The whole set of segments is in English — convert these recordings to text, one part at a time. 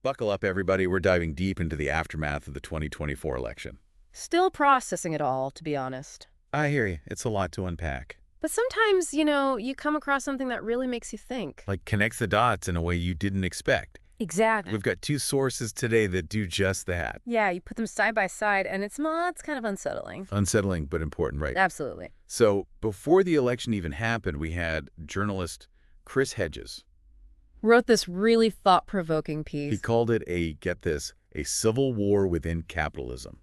Buckle up, everybody. We're diving deep into the aftermath of the 2024 election. Still processing it all, to be honest. I hear you. It's a lot to unpack. But sometimes, you come across something that really makes you think. Like connects the dots in a way you didn't expect. Exactly. We've got two sources today that do just that. Yeah, you put them side by side, and it's kind of unsettling. Unsettling, but important, right? Absolutely. So before the election even happened, we had journalist Chris Hedges. Wrote this really thought-provoking piece. He called it get this, a civil war within capitalism.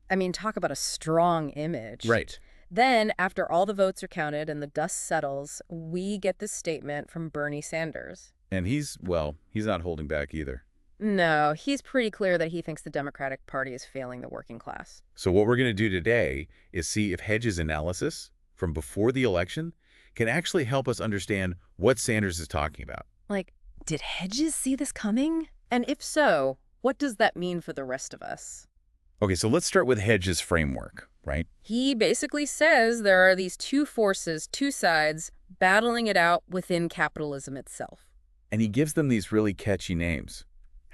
I mean, talk about a strong image. Right. Then, after all the votes are counted and the dust settles, we get this statement from Bernie Sanders. And he's not holding back either. No, he's pretty clear that he thinks the Democratic Party is failing the working class. So what we're going to do today is see if Hedges' analysis from before the election can actually help us understand what Sanders is talking about. Like, did Hedges see this coming? And if so, what does that mean for the rest of us? Okay, so let's start with Hedges' framework, right? He basically says there are these two forces, two sides, battling it out within capitalism itself. And he gives them these really catchy names.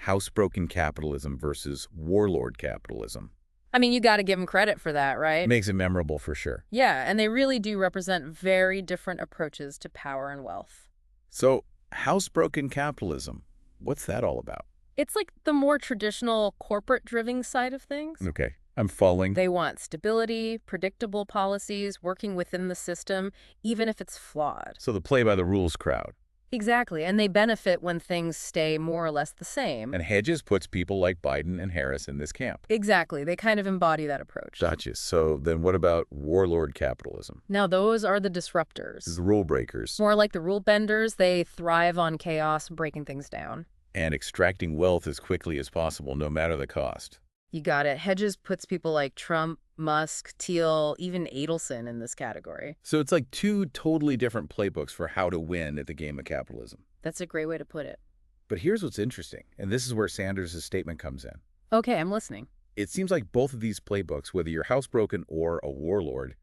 Housebroken Capitalism versus Warlord Capitalism. I mean, you got to give him credit for that, right? Makes it memorable for sure. Yeah, and they really do represent very different approaches to power and wealth. So, Housebroken Capitalism, what's that all about? It's like the more traditional corporate-driven side of things. Okay, I'm following. They want stability, predictable policies, working within the system, even if it's flawed. So the play-by-the-rules crowd. Exactly, and they benefit when things stay more or less the same. And Hedges puts people like Biden and Harris in this camp. Exactly, they kind of embody that approach. Gotcha. So then what about Warlord Capitalism? Now, those are the disruptors. The rule breakers. More like the rule benders, they thrive on chaos, breaking things down. And extracting wealth as quickly as possible, no matter the cost. You got it. Hedges puts people like Trump, Musk, Thiel, even Adelson in this category. So it's like two totally different playbooks for how to win at the game of capitalism. That's a great way to put it. But here's what's interesting, and this is where Sanders' statement comes in. Okay, I'm listening. It seems like both of these playbooks, whether you're housebroken or a warlord,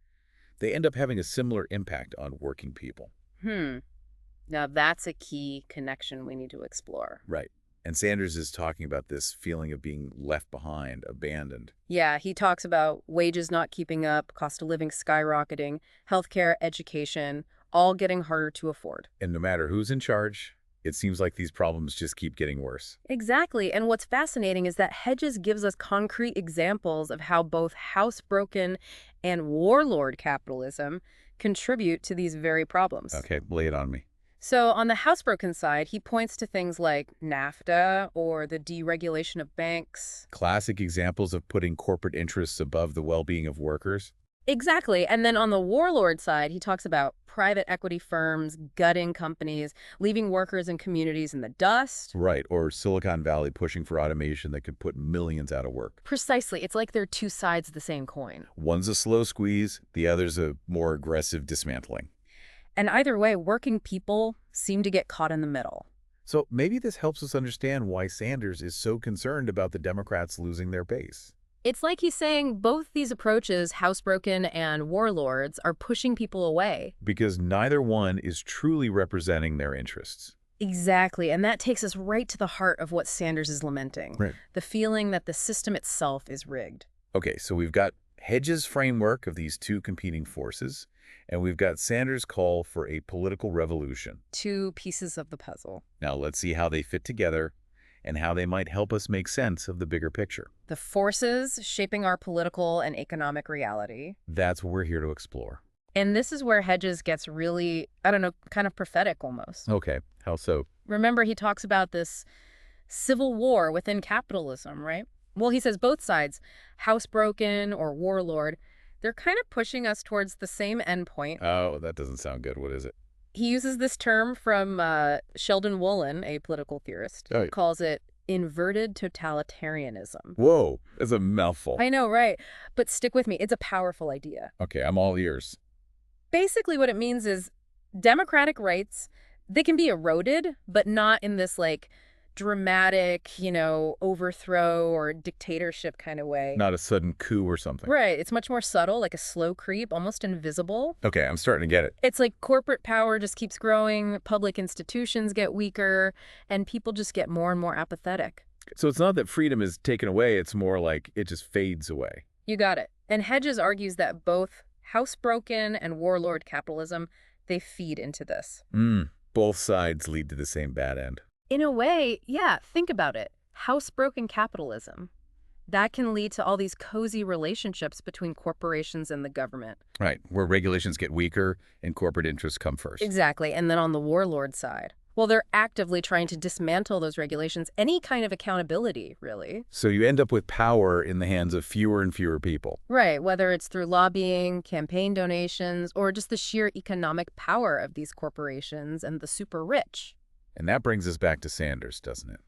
they end up having a similar impact on working people. Now that's a key connection we need to explore. Right. And Sanders is talking about this feeling of being left behind, abandoned. Yeah, he talks about wages not keeping up, cost of living skyrocketing, healthcare, education, all getting harder to afford. And no matter who's in charge, it seems like these problems just keep getting worse. Exactly. And what's fascinating is that Hedges gives us concrete examples of how both housebroken and warlord capitalism contribute to these very problems. Okay, lay it on me. So on the housebroken side, he points to things like NAFTA or the deregulation of banks. Classic examples of putting corporate interests above the well-being of workers. Exactly. And then on the warlord side, he talks about private equity firms gutting companies, leaving workers and communities in the dust. Right, or Silicon Valley pushing for automation that could put millions out of work. Precisely. It's like they're two sides of the same coin. One's a slow squeeze, the other's a more aggressive dismantling. And either way, working people seem to get caught in the middle. So maybe this helps us understand why Sanders is so concerned about the Democrats losing their base. It's like he's saying both these approaches, housebroken and warlords, are pushing people away. Because neither one is truly representing their interests. Exactly, and that takes us right to the heart of what Sanders is lamenting. Right. The feeling that the system itself is rigged. Okay, so we've got Hedges' framework of these two competing forces, and we've got Sanders' call for a political revolution. Two pieces of the puzzle. Now let's see how they fit together and how they might help us make sense of the bigger picture. The forces shaping our political and economic reality. That's what we're here to explore. And this is where Hedges gets really, kind of prophetic almost. Okay, how so? Remember, he talks about this civil war within capitalism, right? Well, he says both sides, housebroken or warlord, they're kind of pushing us towards the same endpoint. Oh, that doesn't sound good. What is it? He uses this term from Sheldon Wolin, a political theorist. Oh. He calls it inverted totalitarianism. Whoa, that's a mouthful. I know, right? But stick with me. It's a powerful idea. Okay, I'm all ears. Basically, what it means is democratic rights, they can be eroded, but not in this, dramatic, overthrow or dictatorship kind of way. Not a sudden coup or something. Right. It's much more subtle, like a slow creep, almost invisible. Okay, I'm starting to get it. It's like corporate power just keeps growing, public institutions get weaker, and people just get more and more apathetic. So it's not that freedom is taken away, it's more like it just fades away. You got it. And Hedges argues that both housebroken and warlord capitalism, they feed into this. Both sides lead to the same bad end. In a way, yeah, think about it. Housebroken capitalism. That can lead to all these cozy relationships between corporations and the government. Right, where regulations get weaker and corporate interests come first. Exactly. And then on the warlord side, well, they're actively trying to dismantle those regulations, any kind of accountability, really. So you end up with power in the hands of fewer and fewer people. Right, whether it's through lobbying, campaign donations, or just the sheer economic power of these corporations and the super rich. And that brings us back to Sanders, doesn't it?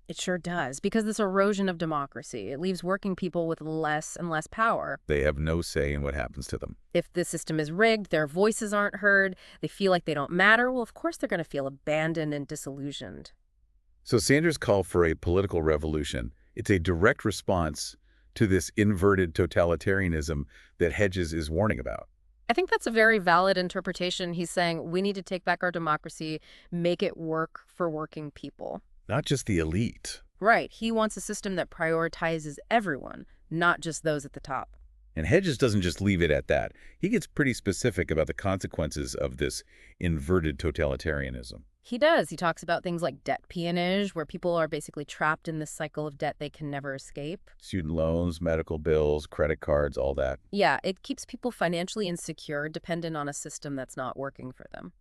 It sure does, because this erosion of democracy, it leaves working people with less and less power. They have no say in what happens to them. If the system is rigged, their voices aren't heard, they feel like they don't matter, well, of course they're going to feel abandoned and disillusioned. So Sanders' call for a political revolution, it's a direct response to this inverted totalitarianism that Hedges is warning about. I think that's a very valid interpretation. He's saying we need to take back our democracy, make it work for working people. Not just the elite. Right. He wants a system that prioritizes everyone, not just those at the top. And Hedges doesn't just leave it at that. He gets pretty specific about the consequences of this inverted totalitarianism. He does. He talks about things like debt peonage, where people are basically trapped in this cycle of debt they can never escape. Student loans, medical bills, credit cards, all that. Yeah, it keeps people financially insecure, dependent on a system that's not working for them.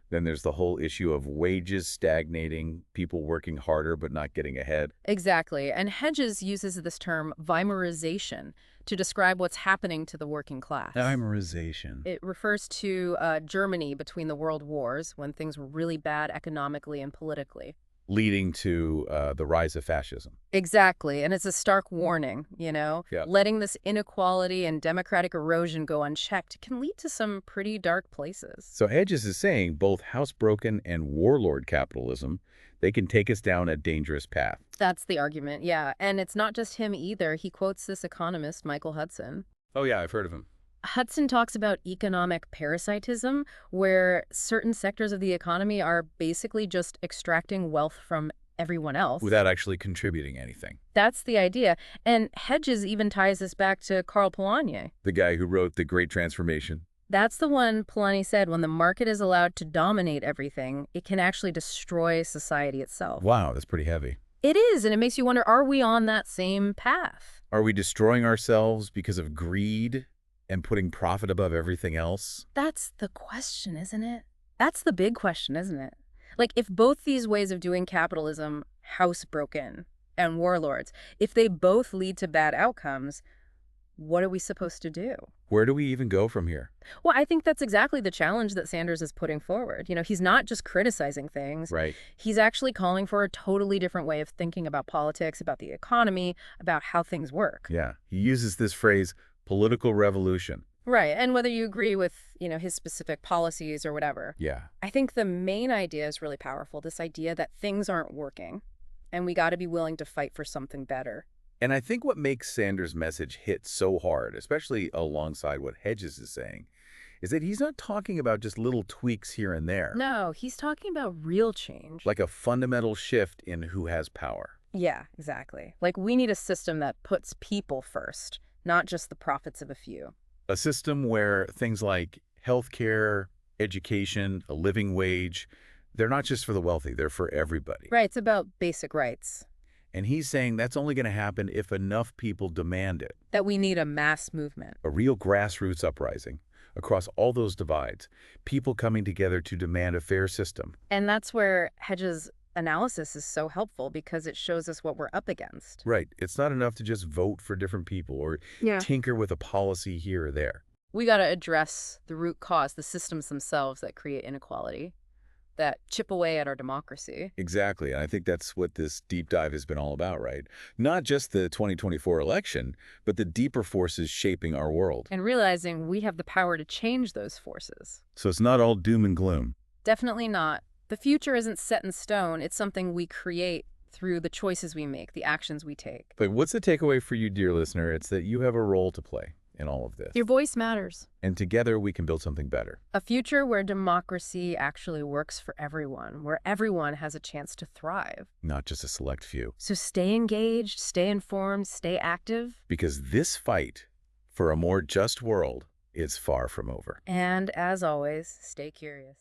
Then there's the whole issue of wages stagnating, people working harder but not getting ahead. Exactly. And Hedges uses this term Weimarization to describe what's happening to the working class. Weimarization. It refers to Germany between the world wars, when things were really bad economically and politically. Leading to the rise of fascism. Exactly. And it's a stark warning, you know? Yeah. Letting this inequality and democratic erosion go unchecked can lead to some pretty dark places. So Hedges is saying both housebroken and warlord capitalism, they can take us down a dangerous path. That's the argument, yeah. And it's not just him either. He quotes this economist, Michael Hudson. Oh yeah, I've heard of him. Hudson talks about economic parasitism, where certain sectors of the economy are basically just extracting wealth from everyone else. Without actually contributing anything. That's the idea. And Hedges even ties this back to Karl Polanyi. The guy who wrote The Great Transformation. That's the one Polanyi said, when the market is allowed to dominate everything, it can actually destroy society itself. Wow, that's pretty heavy. It is, and it makes you wonder, are we on that same path? Are we destroying ourselves because of greed and putting profit above everything else? That's the question, isn't it? That's the big question, isn't it? Like, if both these ways of doing capitalism, housebroken and warlords, if they both lead to bad outcomes, what are we supposed to do? Where do we even go from here? Well, I think that's exactly the challenge that Sanders is putting forward. You know, he's not just criticizing things. Right. He's actually calling for a totally different way of thinking about politics, about the economy, about how things work. Yeah. He uses this phrase, political revolution. Right. And whether you agree with, his specific policies or whatever. Yeah. I think the main idea is really powerful, this idea that things aren't working and we got to be willing to fight for something better. And I think what makes Sanders' message hit so hard, especially alongside what Hedges is saying, is that he's not talking about just little tweaks here and there. No, he's talking about real change. Like a fundamental shift in who has power. Yeah, exactly. Like, we need a system that puts people first, not just the profits of a few. A system where things like healthcare, education, a living wage, they're not just for the wealthy, they're for everybody. Right, it's about basic rights. And he's saying that's only going to happen if enough people demand it. That we need a mass movement. A real grassroots uprising across all those divides, people coming together to demand a fair system. And that's where Hedges' analysis is so helpful, because it shows us what we're up against. Right. It's not enough to just vote for different people or tinker with a policy here or there. We got to address the root cause, the systems themselves that create inequality, that chip away at our democracy. Exactly. And I think that's what this deep dive has been all about, right? Not just the 2024 election, but the deeper forces shaping our world. And realizing we have the power to change those forces. So it's not all doom and gloom. Definitely not. The future isn't set in stone. It's something we create through the choices we make, the actions we take. But what's the takeaway for you, dear listener? It's that you have a role to play. in all of this. Your voice matters. And together we can build something better. A future where democracy actually works for everyone, where everyone has a chance to thrive. Not just a select few. So stay engaged, stay informed, stay active. Because this fight for a more just world is far from over. And as always, stay curious.